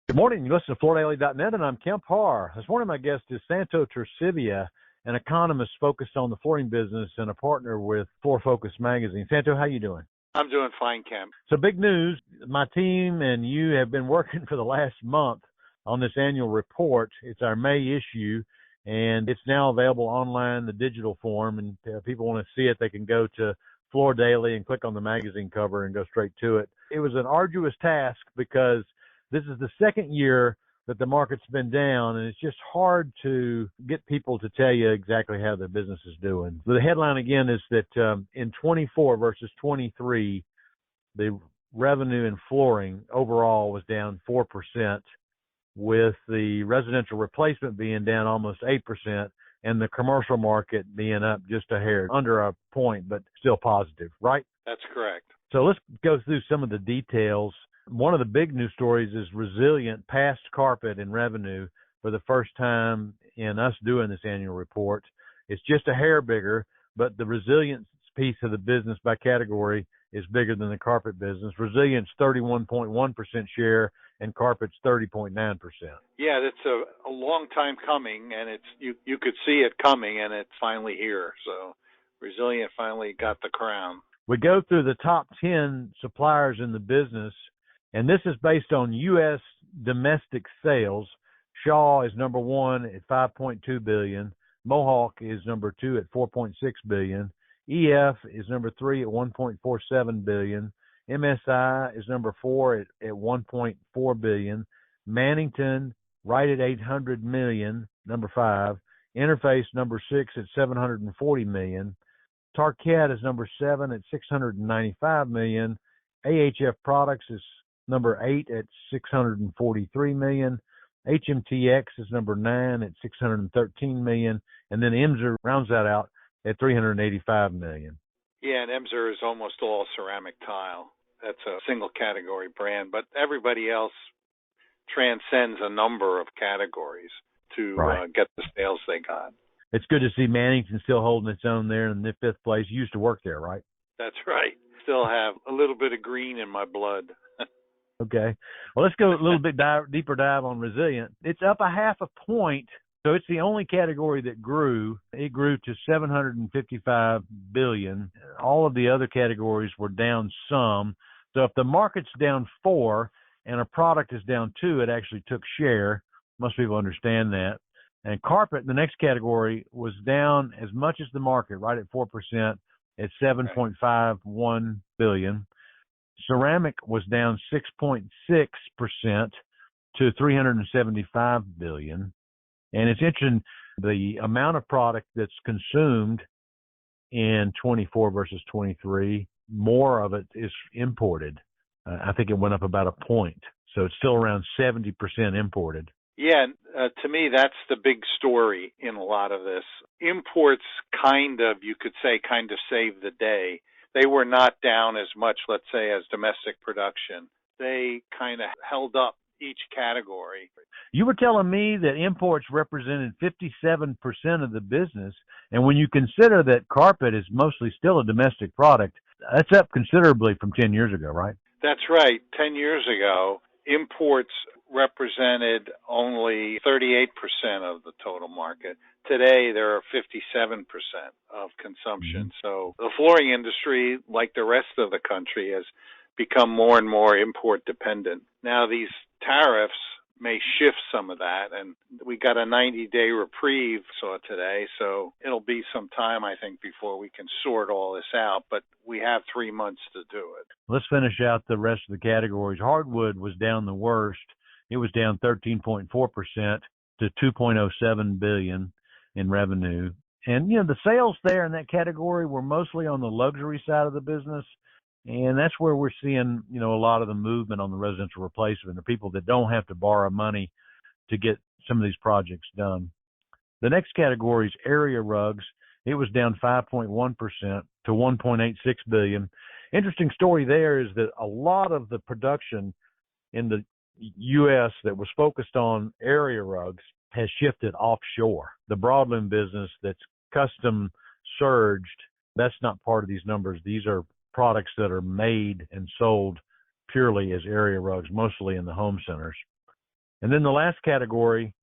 Good morning. You listen to FloorDaily.net, and I'm Kemp Harr. This morning, my guest is Santo Torcivia, an economist focused on the flooring business and a partner with Floor Focus magazine. Santo, how you doing? I'm doing fine, Kemp. So big news. My team and you have been working for the last month on this annual report. It's our May issue, and it's now available online, the digital form, and people want to see it, they can go to Floor Daily and click on the magazine cover and go straight to it. It was an arduous task because this is the second year that the market's been down, and it's just hard to get people to tell you exactly how their business is doing. The headline again is that in 24 versus 23, the revenue in flooring overall was down 4%, with the residential replacement being down almost 8%, and the commercial market being up just a hair, under a point, but still positive, right? That's correct. So let's go through some of the details. One of the big news stories is resilient past carpet in revenue for the first time in us doing this annual report. It's just a hair bigger, but the resilience piece of the business by category is bigger than the carpet business. Resilience 31.1% share and carpet's 30.9%. Yeah, that's a long time coming, and it's you could see it coming, and it's finally here. So Resilient finally got the crown. We go through the top 10 suppliers in the business, and this is based on U.S. domestic sales. Shaw is number one at $5.2 billion. Mohawk is number two at $4.6 billion. EF is number three at $1.47 billion. MSI is number four at $1.4 billion. Mannington right at $800 million, number five. Interface number six at $740 million. Tarkett is number seven at $695 million. AHF Products is number 8 at $643 million. HMTX is number 9 at $613 million. And then Emser rounds that out at $385 million. Yeah, and Emser is almost all ceramic tile. That's a single category brand, but everybody else transcends a number of categories to get the sales they got. It's good to see Mannington still holding its own there in the fifth place. You used to work there, right? That's right. Still have a little bit of green in my blood. Okay. Well, let's go a little bit deeper dive on Resilient. It's up a half a point, so it's the only category that grew. It grew to $755 billion. All of the other categories were down some. So if the market's down 4 and a product is down 2, it actually took share. Most people understand that. And carpet, the next category, was down as much as the market, right at 4%, at $7.51 billion. Ceramic was down 6.6% to $375 billion. And it's interesting, the amount of product that's consumed in 24 versus 23, more of it is imported. I think it went up about a point. So it's still around 70% imported. Yeah, to me, that's the big story in a lot of this. Imports you could say, saved the day. They were not down as much, let's say, as domestic production. They kind of held up each category. You were telling me that imports represented 57% of the business, and when you consider that carpet is mostly still a domestic product, that's up considerably from 10 years ago, right? That's right. 10 years ago, imports represented only 38% of the total market. Today, there are 57% of consumption. So the flooring industry, like the rest of the country, has become more and more import dependent. Now, these tariffs may shift some of that, and we got a 90-day reprieve today, so it'll be some time, I think, before we can sort all this out, but we have 3 months to do it. Let's finish out the rest of the categories. Hardwood was down the worst. It was down 13.4% to $2.07 billion in revenue. And, the sales there in that category were mostly on the luxury side of the business. And that's where we're seeing, a lot of the movement on the residential replacement, the people that don't have to borrow money to get some of these projects done. The next category is area rugs. It was down 5.1% to $1.86 billion. Interesting story there is that a lot of the production in the U.S. that was focused on area rugs has shifted offshore. The broadloom business that's custom surged, that's not part of these numbers. These are products that are made and sold purely as area rugs, mostly in the home centers. And then the last category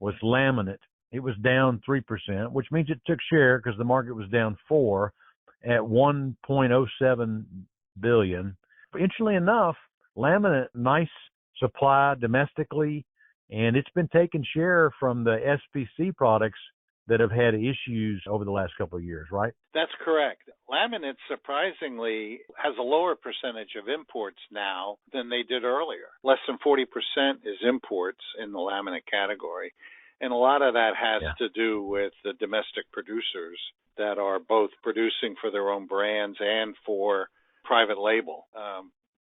was laminate. It was down 3%, which means it took share because the market was down 4% at $1.07 billion. Interestingly enough, laminate, nice supply domestically, and it's been taking share from the SPC products that have had issues over the last couple of years, right? That's correct. Laminate, surprisingly, has a lower percentage of imports now than they did earlier. Less than 40% is imports in the laminate category. And a lot of that has to do with the domestic producers that are both producing for their own brands and for private label.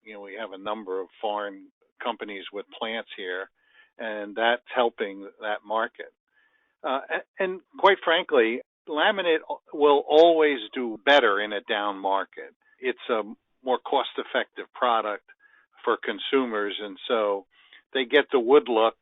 We have a number of foreign companies with plants here, and that's helping that market. And quite frankly, laminate will always do better in a down market. It's a more cost-effective product for consumers, and so they get the wood look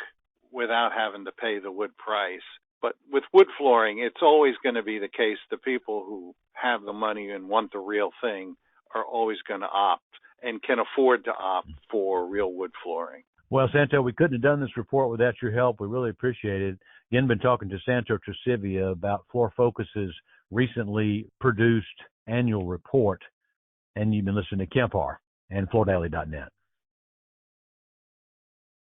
without having to pay the wood price. But with wood flooring, it's always going to be the case the people who have the money and want the real thing are always going to opt and can afford to opt for real wood flooring. Well, Santo, we couldn't have done this report without your help. We really appreciate it. Again, been talking to Santo Torcivia about Floor Focus's recently produced annual report, and you've been listening to Kemp Harr and FloorDaily.net.